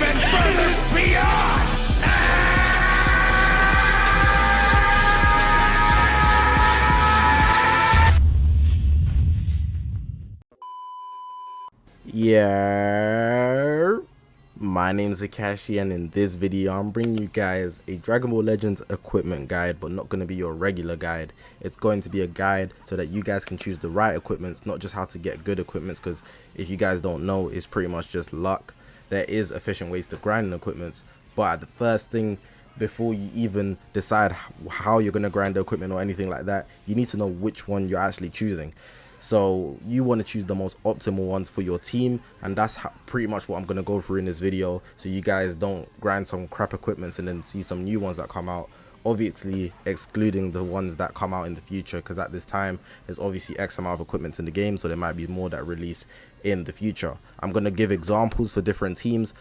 even further beyond! Yeah, my name's Zakashi, and in this video I'm bringing you guys a Dragon Ball Legends equipment guide, but not going to be your regular guide. It's going to be a guide so that you guys can choose the right equipments, not just how to get good equipments, because if you guys don't know, it's pretty much just luck. There is efficient ways to grind in equipments, but the first thing before you even decide how you're going to grind the equipment or anything like that, you need to know which one you're actually choosing. So you want to choose the most optimal ones for your team, and that's pretty much what I'm going to go through in this video, so you guys don't grind some crap equipments and then see some new ones that come out, obviously excluding the ones that come out in the future, because at this time there's obviously X amount of equipments in the game, so there might be more that release in the future. I'm going to give examples for different teams,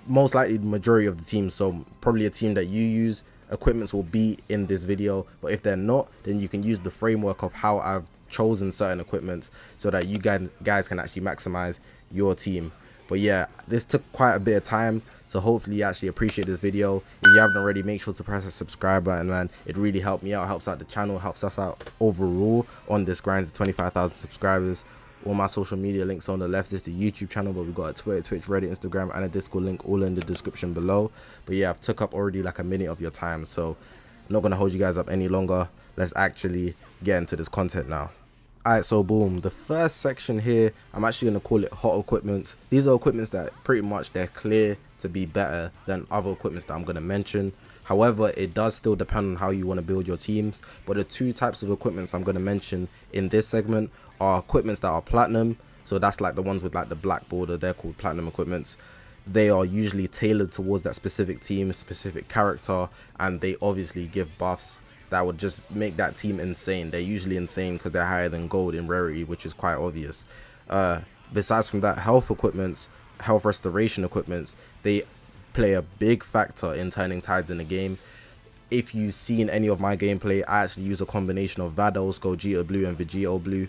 most likely the majority of the teams, so probably a team that you use, equipments will be in this video, but if they're not, then you can use the framework of how I've chosen certain equipments so that you guys can actually maximize your team. But yeah, this took quite a bit of time, so hopefully you actually appreciate this video. If you haven't already, make sure to press the subscribe button, man. It really helped me out, helps out the channel, helps us out overall on this grind to 25,000 subscribers. All my social media links on the left is the YouTube channel, but we've got a Twitter, Twitch, Reddit, Instagram, and a Discord link all in the description below. But yeah, I've took up already like a minute of your time, so I'm not gonna hold you guys up any longer. Let's actually get into this content now. Alright, so boom, the first section here, I'm actually going to call it hot equipments. These are equipments that pretty much they're clear to be better than other equipments that I'm going to mention. However, it does still depend on how you want to build your teams. But the two types of equipments I'm going to mention in this segment are equipments that are platinum. So that's like the ones with like the black border, they're called platinum equipments. They are usually tailored towards that specific team, specific character, and they obviously give buffs that would just make that team insane. They're usually insane because they're higher than gold in rarity, which is quite obvious. Besides from that, health restoration equipments, they play a big factor in turning tides in the game. If you've seen any of my gameplay, I actually use a combination of Vados, Gogeta Blue, and Vegeta Blue.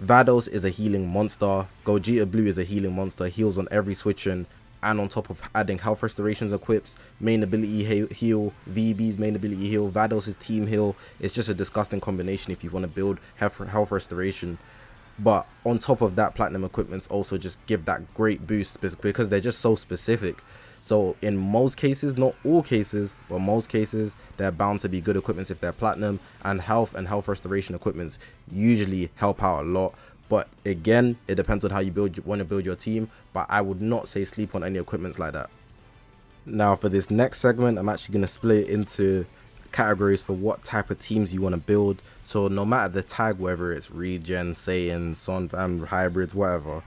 Vados is a healing monster, Gogeta Blue is a healing monster, heals on every switch-in, and on top of adding health restorations equips, main ability heal, VB's main ability heal, Vados' team heal. It's just a disgusting combination if you want to build health restoration. But on top of that, platinum equipments also just give that great boost because they're just so specific. So in most cases, not all cases, but most cases, they're bound to be good equipments if they're platinum, and health restoration equipments usually help out a lot. But again, it depends on how you want to build your team, but I would not say sleep on any equipments like that. Now for this next segment, I'm actually going to split it into categories for what type of teams you want to build. So no matter the tag, whether it's regen, Saiyan, Son Fam, hybrids, whatever,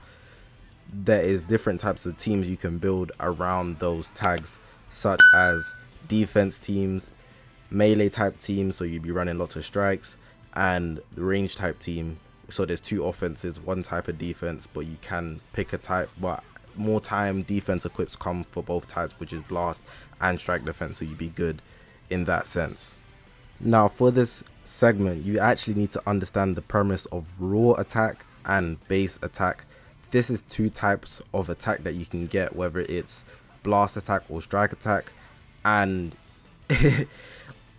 there is different types of teams you can build around those tags, such as defense teams, melee type teams, so you'd be running lots of strikes, and the range type team. So there's two offenses, one type of defense, but you can pick a type, but more time defense equips come for both types, which is blast and strike defense, so you'd be good in that sense. Now for this segment, you actually need to understand the premise of raw attack and base attack. This is two types of attack that you can get, whether it's blast attack or strike attack. And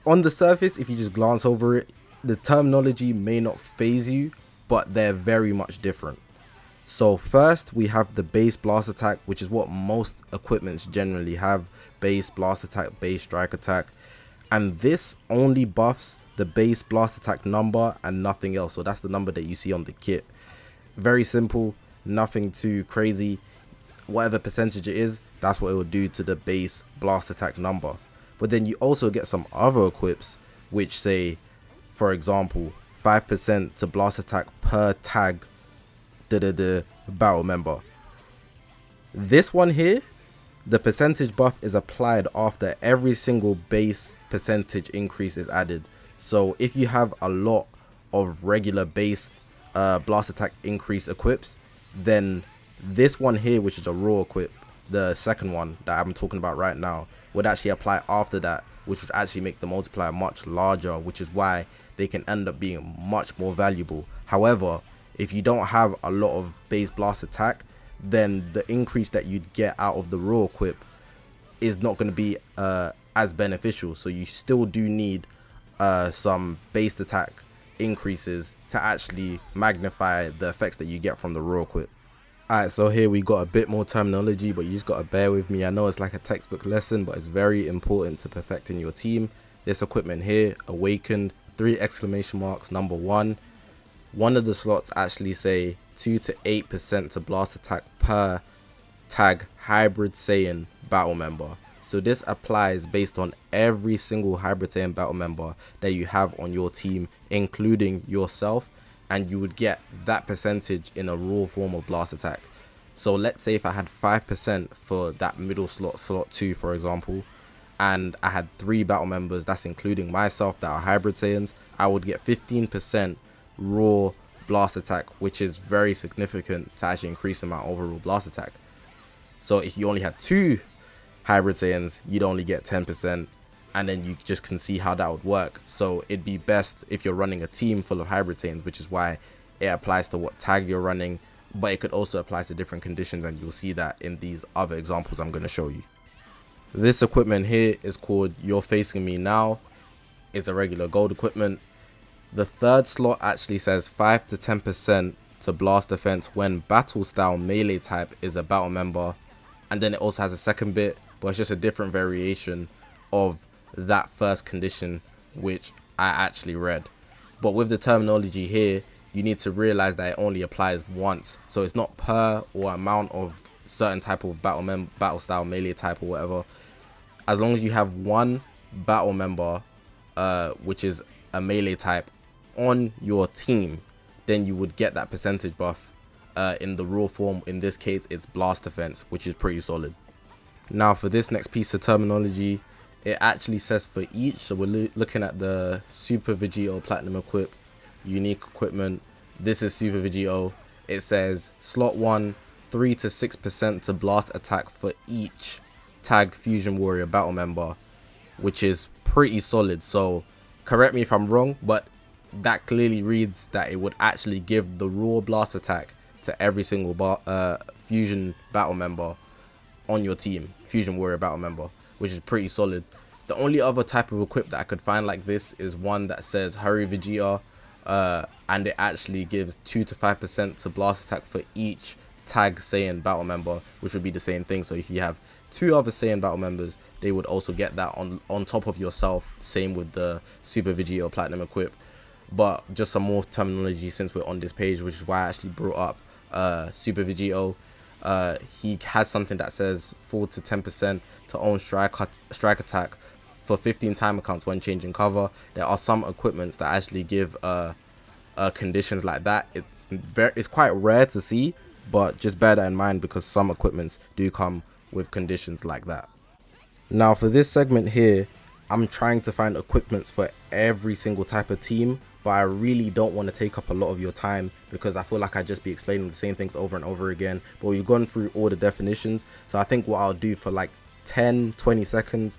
on the surface, if you just glance over it, the terminology may not phase you, but they're very much different. So first we have the base blast attack, which is what most equipments generally have: base blast attack, base strike attack, and this only buffs the base blast attack number and nothing else. So that's the number that you see on the kit. Very simple, nothing too crazy. Whatever percentage it is, that's what it will do to the base blast attack number. But then you also get some other equips which say, for example, 5% to blast attack per tag battle member. This one here, the percentage buff is applied after every single base percentage increase is added. So if you have a lot of regular base blast attack increase equips, then this one here, which is a raw equip, the second one that I'm talking about right now, would actually apply after that, which would actually make the multiplier much larger, which is why they can end up being much more valuable. However, if you don't have a lot of base blast attack, then the increase that you'd get out of the raw equip is not going to be as beneficial. So you still do need some base attack increases to actually magnify the effects that you get from the raw equip. Alright, so here we got a bit more terminology, but you just gotta bear with me. I know it's like a textbook lesson, but it's very important to perfecting your team. This equipment here, Awakened, 3 exclamation marks, number 1. One of the slots actually say 2 to 8% to blast attack per tag hybrid Saiyan battle member. So this applies based on every single hybrid Saiyan battle member that you have on your team, including yourself, and you would get that percentage in a raw form of blast attack. So let's say if I had 5% for that middle slot 2 for example, and I had 3 battle members, that's including myself, that are hybrid Saiyans, I would get 15% raw blast attack, which is very significant to actually increase my overall blast attack. So if you only had 2 hybrid Saiyans, you'd only get 10%, and then you just can see how that would work. So it'd be best if you're running a team full of hybrid Saiyans, which is why it applies to what tag you're running, but it could also apply to different conditions, and you'll see that in these other examples I'm going to show you. This equipment here is called You're Facing Me Now. It's a regular gold equipment. The third slot actually says 5 to 10% to blast defense when battle style melee type is a battle member, and then it also has a second bit, but it's just a different variation of that first condition which I actually read. But with the terminology here, you need to realize that it only applies once, so it's not per or amount of certain type of battle style melee type or whatever. As long as you have one battle member which is a melee type on your team, then you would get that percentage buff in the raw form. In this case it's blast defense, which is pretty solid. Now for this next piece of terminology, it actually says for each, so we're looking at the Super Vegeta Platinum Equip unique equipment. This is Super Vegeta. It says slot 1, 3 to 6% to blast attack for each tag Fusion Warrior battle member, which is pretty solid. So correct me if I'm wrong, but that clearly reads that it would actually give the raw blast attack to every single Fusion battle member on your team, Fusion Warrior battle member, which is pretty solid. The only other type of equip that I could find like this is one that says Hurry Vegeta, and it actually gives 2 to 5% to blast attack for each tag Saiyan battle member, which would be the same thing. So if you have 2 other Saiyan battle members, they would also get that on top of yourself. Same with the Super Vegeta Platinum Equip. But just some more terminology since we're on this page, which is why I actually brought up Super Vegeta. He has something that says 4 to 10% to own strike attack for 15 timer counts when changing cover. There are some equipments that actually give conditions like that. It's quite rare to see, but just bear that in mind because some equipments do come with conditions like that. Now for this segment here, I'm trying to find equipments for every single type of team, but I really don't want to take up a lot of your time because I feel like I'd just be explaining the same things over and over again. But we've gone through all the definitions, so I think what I'll do for like 10-20 seconds,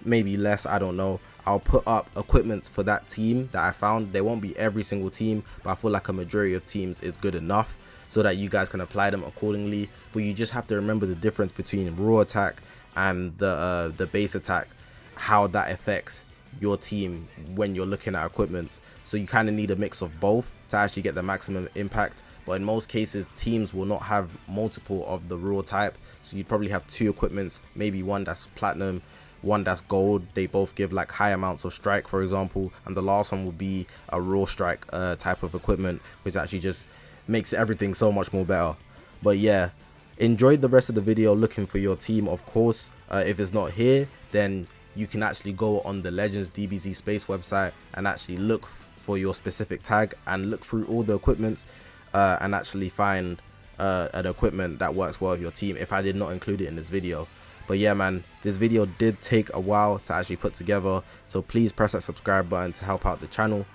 maybe less, I don't know, I'll put up equipments for that team that I found. They won't be every single team, but I feel like a majority of teams is good enough so that you guys can apply them accordingly. But you just have to remember the difference between raw attack and the base attack, how that affects your team when you're looking at equipments. So you kind of need a mix of both to actually get the maximum impact. But in most cases, teams will not have multiple of the raw type, so you'd probably have 2 equipments, maybe one that's platinum, one that's gold. They both give like high amounts of strike, for example, and the last one will be a raw strike type of equipment, which actually just makes everything so much more better. But yeah, enjoy the rest of the video looking for your team. Of course, if it's not here, then you can actually go on the Legends DBZ Space website and actually look for your specific tag and look through all the equipments and actually find an equipment that works well with your team, if I did not include it in this video. But yeah man, this video did take a while to actually put together, so please press that subscribe button to help out the channel.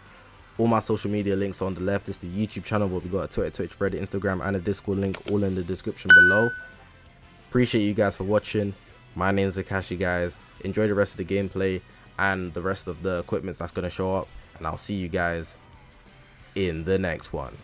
All my social media links are on the left. It's the YouTube channel, but we got a Twitter, Twitch, Reddit, Instagram, and a Discord link all in the description below. Appreciate you guys for watching. My name is Zakashi, guys. Enjoy the rest of the gameplay and the rest of the equipments that's going to show up, and I'll see you guys in the next one.